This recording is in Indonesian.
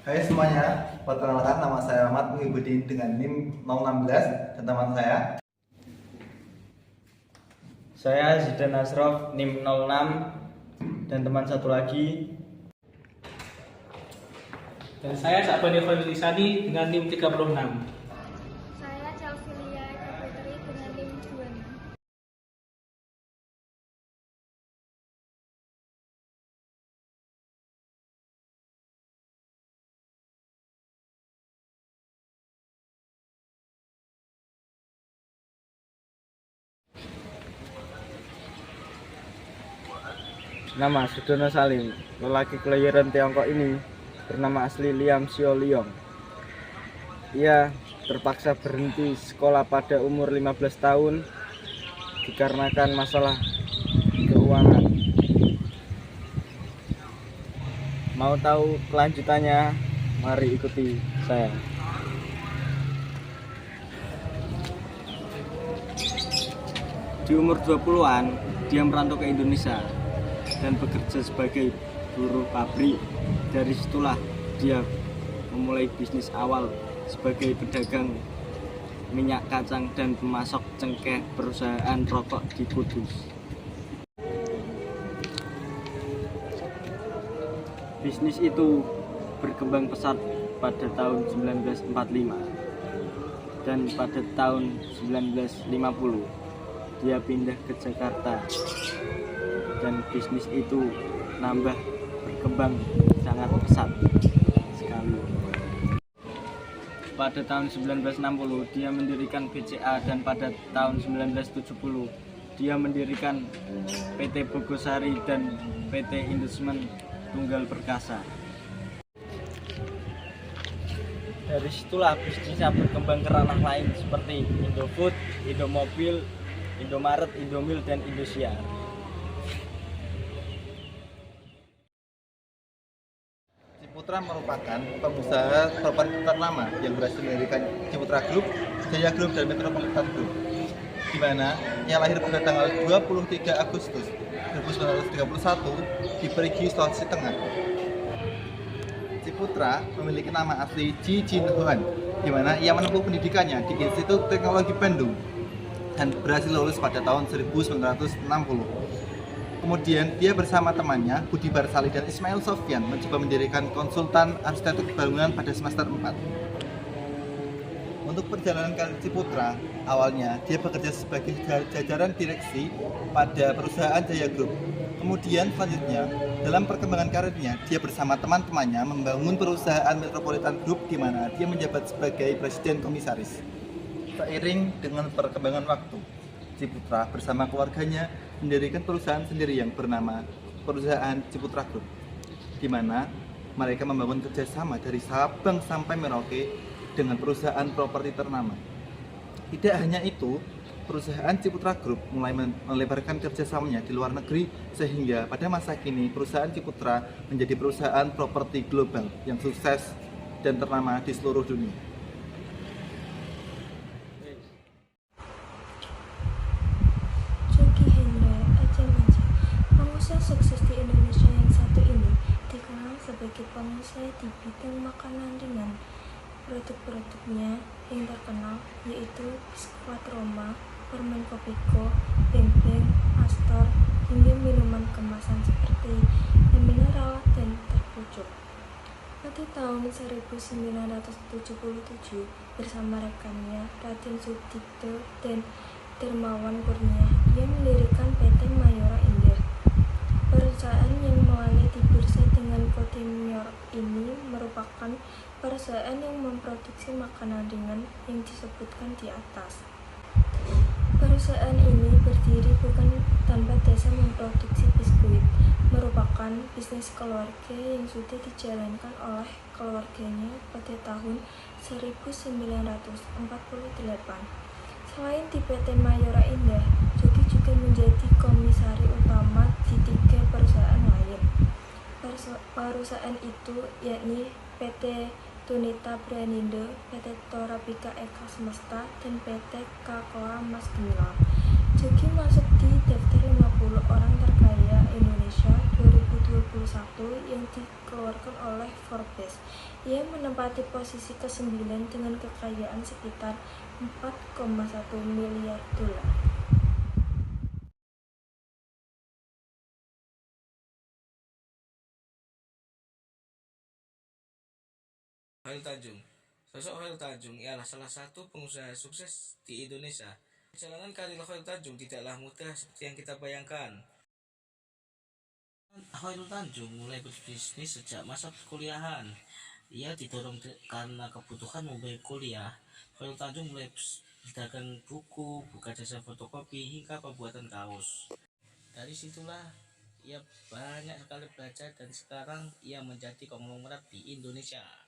Hai semuanya, perkenalkan nama saya Ahmad Muhibudin dengan NIM 016 dan teman Saya Zidan Asrof NIM 06 dan teman satu lagi. Dan saya Sabani Khairulisani dengan NIM 36. Saya Chalfilia Eka Putri dengan NIM 26. Nama Sudono Salim, lelaki kelahiran Tiongkok ini bernama asli Liam Xiao Liong. Ia terpaksa berhenti sekolah pada umur 15 tahun dikarenakan masalah keuangan. Mau tahu kelanjutannya? Mari ikuti saya. Di umur 20-an, dia merantau ke Indonesia dan bekerja sebagai buruh pabrik. Dari situlah dia memulai bisnis awal sebagai pedagang minyak kacang dan pemasok cengkeh perusahaan rokok di Kudus. Bisnis itu berkembang pesat pada tahun 1945 dan pada tahun 1950 dia pindah ke Jakarta dan bisnis itu berkembang sangat pesat sekali. Pada tahun 1960 dia mendirikan BCA dan pada tahun 1970 dia mendirikan PT Bogosari dan PT Investment Tunggal Perkasa. Dari situlah bisnisnya berkembang ke ranah lain seperti Indofood, Indomobil, Indomaret, Indomil, dan Indosiar. Ciputra merupakan pengusaha properti ternama yang berhasil mendirikan Ciputra Group, Jaya Group, dan Metropolitan Group, di mana ia lahir pada tanggal 23 Agustus 1931 di Perigi, Sulawesi Tengah. Ciputra memiliki nama asli Ji Jin Huan, di mana ia menempuh pendidikannya di Institut Teknologi Bandung dan berhasil lulus pada tahun 1960. Kemudian dia bersama temannya Budi Barsali dan Ismail Sofyan mencoba mendirikan konsultan arsitektur bangunan pada semester 4. Untuk perjalanan karir Ciputra, awalnya dia bekerja sebagai jajaran direksi pada perusahaan Jaya Group. Kemudian selanjutnya, dalam perkembangan karirnya, dia bersama teman-temannya membangun perusahaan Metropolitan Group di mana dia menjabat sebagai presiden komisaris. Seiring dengan perkembangan waktu, Ciputra bersama keluarganya mendirikan perusahaan sendiri yang bernama Perusahaan Ciputra Group, di mana mereka membangun kerjasama dari Sabang sampai Merauke dengan perusahaan properti ternama. Tidak hanya itu, perusahaan Ciputra Group mulai melebarkan kerjasamanya di luar negeri sehingga pada masa kini perusahaan Ciputra menjadi perusahaan properti global yang sukses dan ternama di seluruh dunia. Pengusaha sukses di Indonesia yang satu ini dikenal sebagai pengusaha di bidang makanan dengan produk-produknya yang terkenal yaitu biskuit Roma, permen Kopiko, beng-beng, Astor, hingga minuman kemasan seperti mineral dan terpucuk. Pada tahun 1977 bersama rekannya Raden Sudipto dan Dermawan Kurnia, ia mendirikan PT Mayora Indah. Perusahaan yang melayani di bursa dengan kode Mayor ini merupakan perusahaan yang memproduksi makanan ringan yang disebutkan di atas. Perusahaan ini berdiri bukan tanpa dasar memproduksi biskuit, merupakan bisnis keluarga yang sudah dijalankan oleh keluarganya pada tahun 1948. Selain di PT Mayora Indah, Jogi juga menjadi komisaris utama di 3 perusahaan lain. Perusahaan itu yakni PT Tunita Branindo, PT Torabika Eka Semesta, dan PT Kakora Mas Gemilang. Jogi masuk di daftar 50 orang terkaya Indonesia 2007 2021 yang dikeluarkan oleh Forbes. Ia menempati posisi ke-9 dengan kekayaan sekitar 4,1 miliar dolar. Khairul Tanjung. Sosok Khairul Tanjung ialah salah satu pengusaha sukses di Indonesia. Perjalanan karir Khairul Tanjung tidaklah mudah seperti yang kita bayangkan. Khairul Tanjung mulai berbisnis sejak masa perkuliahan. Ia didorong karena kebutuhan membayar kuliah. Khairul Tanjung mulai berdagang buku, buka jasa fotokopi, hingga pembuatan kaos. Dari situlah ia banyak sekali belajar dan sekarang ia menjadi konglomerat di Indonesia.